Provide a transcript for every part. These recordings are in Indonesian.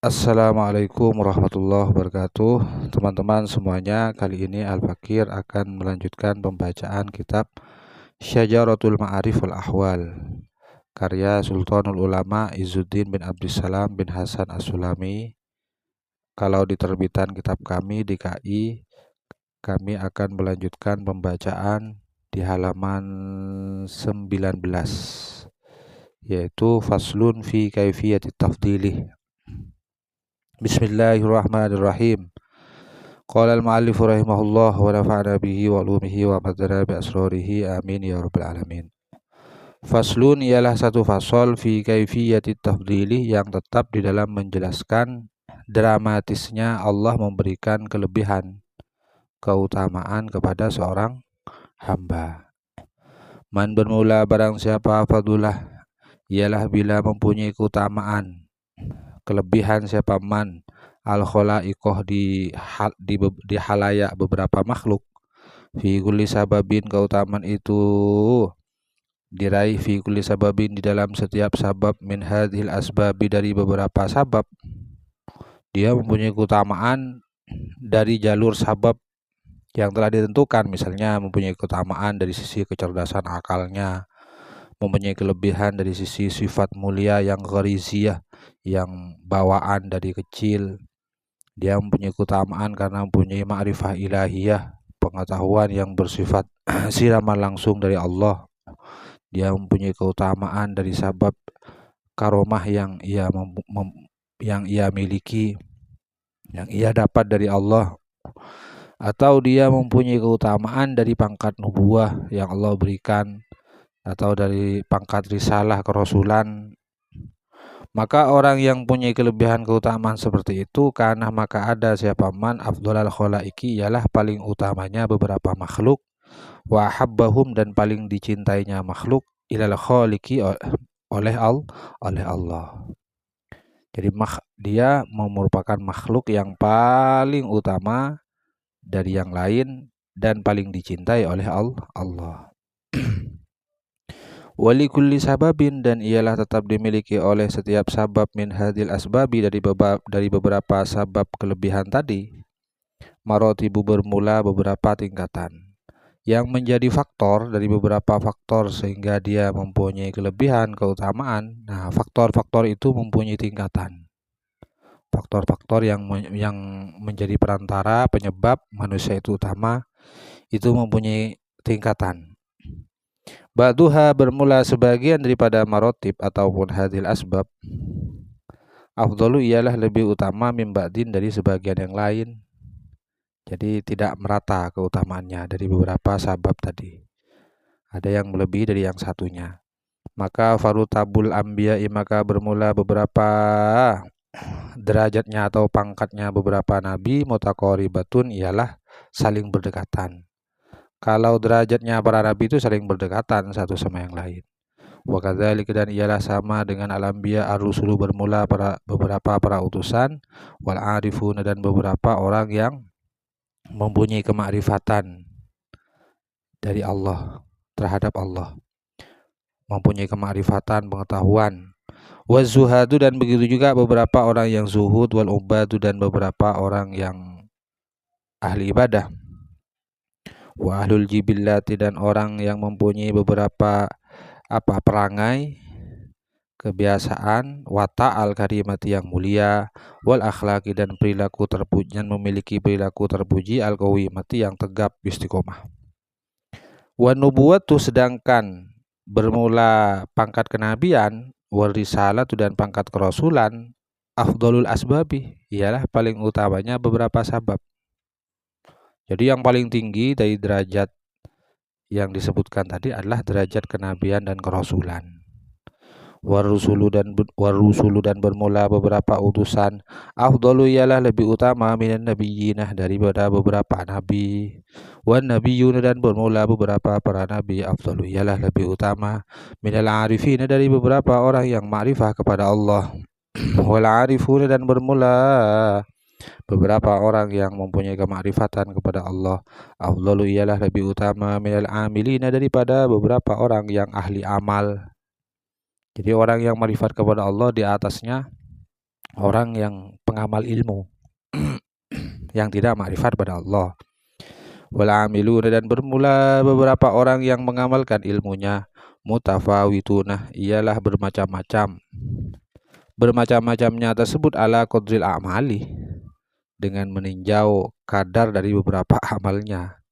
Assalamualaikum warahmatullahi wabarakatuh. Teman-teman semuanya, kali ini Al-Fakir akan melanjutkan pembacaan kitab Syajaratul Ma'arif wal Ahwal karya Sultanul Ulama Izzuddin bin Abdissalam bin Hasan As-Sulami. Kalau di terbitan kitab kami di KI, kami akan melanjutkan pembacaan di halaman 19, yaitu Faslun fi Kaifiyatit Tafdilih. Bismillahirrahmanirrahim. Qala al-mu'allif rahimahullah wa nafa'ana bihi wa ulumihi wa madana bi asrarihi amin ya rabbal alamin. Faslun ialah satu fasal fi kaifiyatit tafdili yang tetap di dalam menjelaskan dramatisnya Allah memberikan kelebihan keutamaan kepada seorang hamba. Man bermula barang siapa fadulah ialah bila mempunyai keutamaan kelebihan siapa man al-khalaiqah di halayak beberapa makhluk, fi kulli sababin keutamaan itu diraih fi kulli sababin di dalam setiap sabab min hadhil asbabi dari beberapa sabab. Dia mempunyai keutamaan dari jalur sabab yang telah ditentukan, misalnya mempunyai keutamaan dari sisi kecerdasan akalnya, mempunyai kelebihan dari sisi sifat mulia yang ghariziyah, yang bawaan dari kecil. Dia mempunyai keutamaan karena mempunyai ma'rifah ilahiyah, pengetahuan yang bersifat siraman langsung dari Allah. Dia mempunyai keutamaan dari sabab karomah yang ia miliki, yang ia dapat dari Allah. Atau dia mempunyai keutamaan dari pangkat nubuwah yang Allah berikan, atau dari pangkat risalah kerasulan. Maka orang yang punya kelebihan keutamaan seperti itu, karena maka ada siapa man afdhalal khalaiki ialah paling utamanya beberapa makhluk, wa habbahum dan paling dicintainya makhluk, ilal khaliqi oleh Allah. Jadi dia merupakan makhluk yang paling utama dari yang lain dan paling dicintai oleh Allah. Wali kulli sababin dan ialah tetap dimiliki oleh setiap sabab min hadil asbabi dari beberapa sabab kelebihan tadi, marotibu bermula beberapa tingkatan yang menjadi faktor dari beberapa faktor sehingga dia mempunyai kelebihan keutamaan. Nah, faktor-faktor itu mempunyai tingkatan. Faktor-faktor yang menjadi perantara penyebab manusia itu utama itu mempunyai tingkatan. Ba'duha bermula sebagian daripada marotib ataupun hadil asbab, afdalu ialah lebih utama min ba'din dari sebagian yang lain. Jadi tidak merata keutamaannya dari beberapa sabab tadi. Ada yang melebihi dari yang satunya. Maka farutabul anbiya'i, maka bermula beberapa derajatnya atau pangkatnya beberapa nabi, mutaqaribatun ialah saling berdekatan. Kalau derajatnya para nabi itu saling berdekatan satu sama yang lain. Wa kadzalika dan ialah sama dengan al-anbiya ar-rusulu bermula beberapa para utusan, wal arifun dan beberapa orang yang mempunyai kemakrifatan dari Allah terhadap Allah, mempunyai kemakrifatan pengetahuan. Wa zuhadu dan begitu juga beberapa orang yang zuhud, wal ubadu dan beberapa orang yang ahli ibadah. Wa ahlul jibillati dan orang yang mempunyai beberapa perangai, kebiasaan, wata al-karimati yang mulia, wal akhlaki dan perilaku terpuji, dan memiliki perilaku terpuji, al-qawimati yang tegap istiqomah. Wa nubuwatu sedangkan bermula pangkat kenabian, wal risalatu dan pangkat kerasulan, afdalul asbabi ialah paling utamanya beberapa sabab. Jadi yang paling tinggi dari derajat yang disebutkan tadi adalah derajat kenabian dan kerasulan. Warusulu dan bermula beberapa utusan, afdalu ialah lebih utama minan nabiyinah daripada beberapa nabi. Wan nabiyuna dan bermula beberapa para nabi, afdalu ialah lebih utama minal arifina dari beberapa orang yang ma'rifah kepada Allah. Wal arifuna dan bermula beberapa orang yang mempunyai kemakrifatan kepada Allah, afdalu ialah lebih utama minal amilina daripada beberapa orang yang ahli amal. Jadi orang yang makrifat kepada Allah di atasnya orang yang pengamal ilmu yang tidak makrifat pada Allah. Wal amiluna, dan bermula beberapa orang yang mengamalkan ilmunya, mutafawituna, ialah bermacam-macam. Bermacam-macamnya tersebut ala qadril a'mali, dengan meninjau kadar dari beberapa amalnya.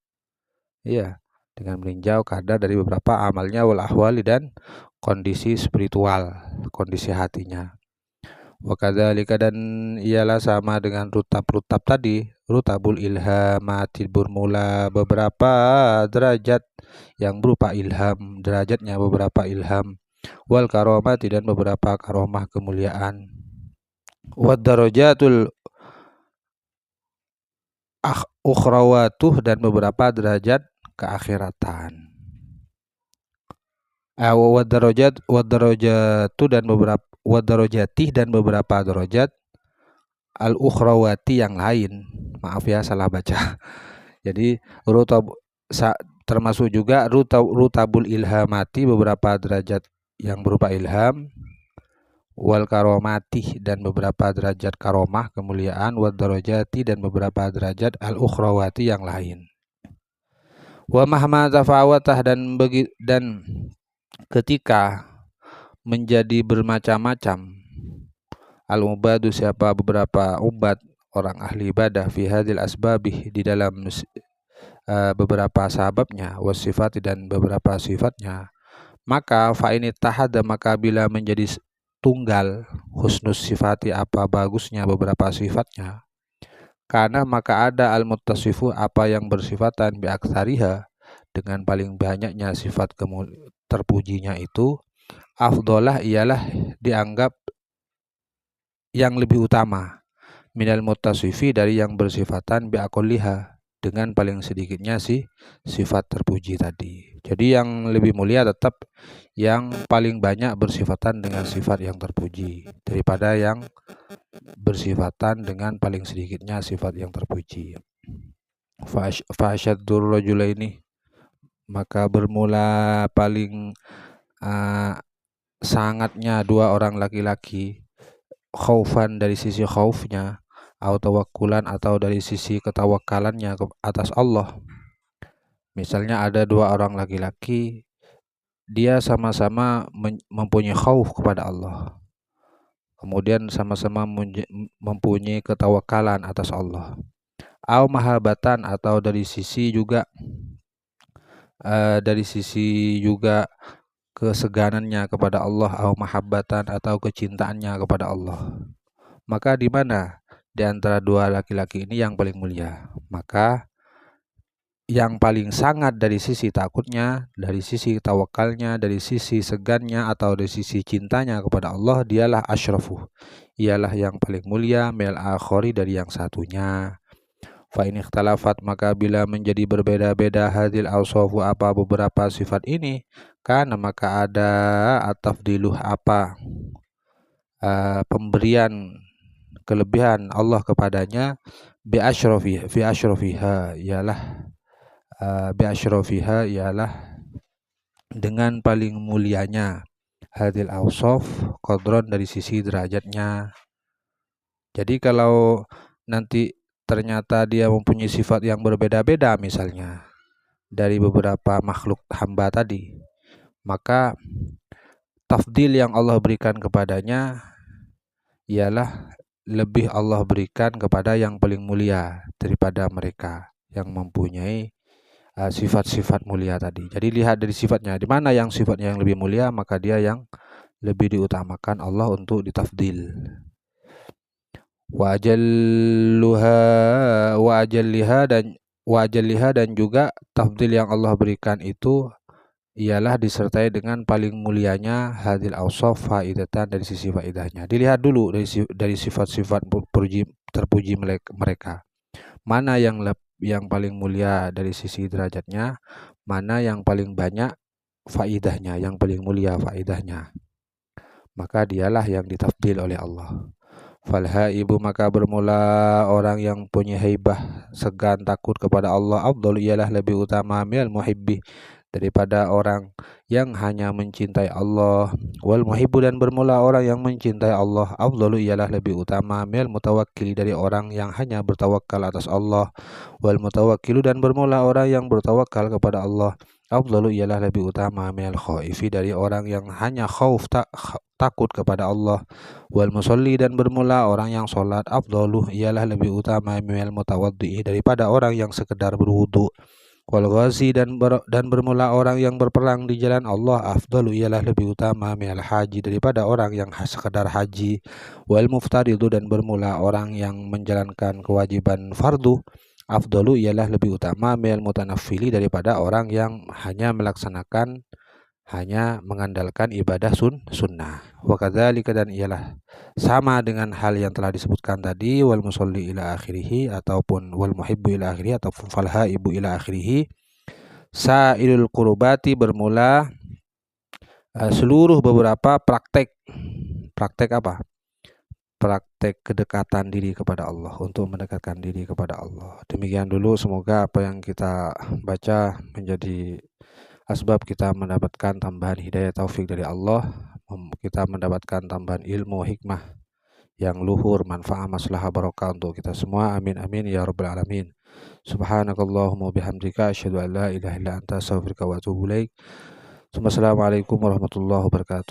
Iya, dengan meninjau kadar dari beberapa amalnya, wal ahwali, dan kondisi spiritual, kondisi hatinya. Wa kadzalika, dan ialah sama dengan rutab-rutab tadi, rutabul ilhamati, bermula beberapa derajat yang berupa ilham, derajatnya beberapa ilham, wal karomati, dan beberapa karomah kemuliaan, wad darajatul ukhrawatuh, dan beberapa derajat keakhiratan. Wad darajatu, dan beberapa wad darajatih, dan beberapa derajat al ukhrawati yang lain. Maaf ya, salah baca. Jadi termasuk juga rutabul ilhamati, beberapa derajat yang berupa ilham, wal karomati, dan beberapa derajat karomah kemuliaan, wad darajati, dan beberapa derajat al ukhrawati yang lain. Wa mahma tafawatah, dan ketika menjadi bermacam-macam al-ubadu, siapa beberapa ubat orang ahli ibadah, fi hadil asbabih, di dalam beberapa sababnya, wasifat, dan beberapa sifatnya, maka fa ini tahada, maka bila menjadi tunggal, husnus sifati, apa bagusnya beberapa sifatnya, karena maka ada al-muttasifu, apa yang bersifatan, bi aktsariha, dengan paling banyaknya sifat terpujinya itu, afdolah, ialah dianggap yang lebih utama, minal muttasifi, dari yang bersifatan bi aqalliha, dengan paling sedikitnya sifat terpuji tadi. Jadi yang lebih mulia tetap yang paling banyak bersifatan dengan sifat yang terpuji, daripada yang bersifatan dengan paling sedikitnya sifat yang terpuji. Fa'asyaddur rajulaini, maka bermula paling sangatnya dua orang laki-laki, khaufan, dari sisi khaufnya, atau tawakkulan, atau dari sisi ketawakalannya atas Allah. Misalnya ada dua orang laki-laki, dia sama-sama mempunyai khauf kepada Allah, kemudian sama-sama mempunyai ketawakalan atas Allah. Au mahabatan, atau dari sisi juga keseganannya kepada Allah, au mahabbatan, atau kecintaannya kepada Allah. Maka di mana di antara dua laki-laki ini yang paling mulia? Maka yang paling sangat dari sisi takutnya, dari sisi tawakalnya, dari sisi segannya, atau dari sisi cintanya kepada Allah, dialah asyrafu, ialah yang paling mulia, mil akhori, dari yang satunya. Fa in ikhtalafat, maka bila menjadi berbeda-beda, hadil awsafu, apa beberapa sifat ini, karena maka ada at-tafdiluh, apa pemberian kelebihan Allah kepadanya, bi asyrafiha, ialah dengan paling mulianya, hadil awsaf qadron, dari sisi derajatnya. Jadi kalau nanti ternyata dia mempunyai sifat yang berbeda-beda, misalnya dari beberapa makhluk hamba tadi, maka tafdil yang Allah berikan kepadanya ialah lebih Allah berikan kepada yang paling mulia daripada mereka yang mempunyai sifat-sifat mulia tadi. Jadi lihat dari sifatnya, di mana yang sifatnya yang lebih mulia, maka dia yang lebih diutamakan Allah untuk ditafdil. Wa ajalliha, dan juga tafdil yang Allah berikan itu ialah disertai dengan paling mulianya hadil awsaf faidatan, dari sisi faidahnya. Dilihat dulu dari sifat-sifat terpuji mereka, mana yang paling mulia dari sisi derajatnya, mana yang paling banyak faidahnya, yang paling mulia faidahnya, maka dialah yang ditafdil oleh Allah. Falhaibu, maka bermula orang yang punya haibah, segan, takut kepada Allah, afdal, ialah lebih utama, minal muhibbi, daripada orang yang hanya mencintai Allah. Wal muhibbu dan bermula orang yang mencintai Allah afdalu ialah lebih utama minal mutawakkili dari orang yang hanya bertawakal atas Allah. Wal mutawakkilu dan bermula orang yang bertawakal kepada Allah afdalu ialah lebih utama minal khaifi dari orang yang hanya takut kepada Allah. Wal musolli dan bermula orang yang sholat afdalu ialah lebih utama minal mutawaddi daripada orang yang sekedar berwudu. Wal ghazi dan bermula orang yang berperang di jalan Allah afdalu ialah lebih utama minal haji daripada orang yang sekedar haji. Wal muftaridu dan bermula orang yang menjalankan kewajiban fardu afdalu ialah lebih utama minal mutanaffili daripada orang yang hanya mengandalkan ibadah sunnah. Wa kadzalika dan ialah sama dengan hal yang telah disebutkan tadi, wal musolli ila akhirih ataupun wal muhibbu ila akhirih ataupun fal haibu ila akhirih. Sa'ilul qurbati bermula seluruh beberapa praktek apa? Praktek kedekatan diri kepada Allah, untuk mendekatkan diri kepada Allah. Demikian dulu, semoga apa yang kita baca menjadi asbab kita mendapatkan tambahan hidayah taufik dari Allah, kita mendapatkan tambahan ilmu hikmah yang luhur, manfaat, maslahah, barokah untuk kita semua. Amin amin ya rabbal alamin. Subhanakallahumma bihamdika asyhadu an la ilaha illa anta astaghfiruka wa atubu ilaik. Assalamualaikum warahmatullahi wabarakatuh.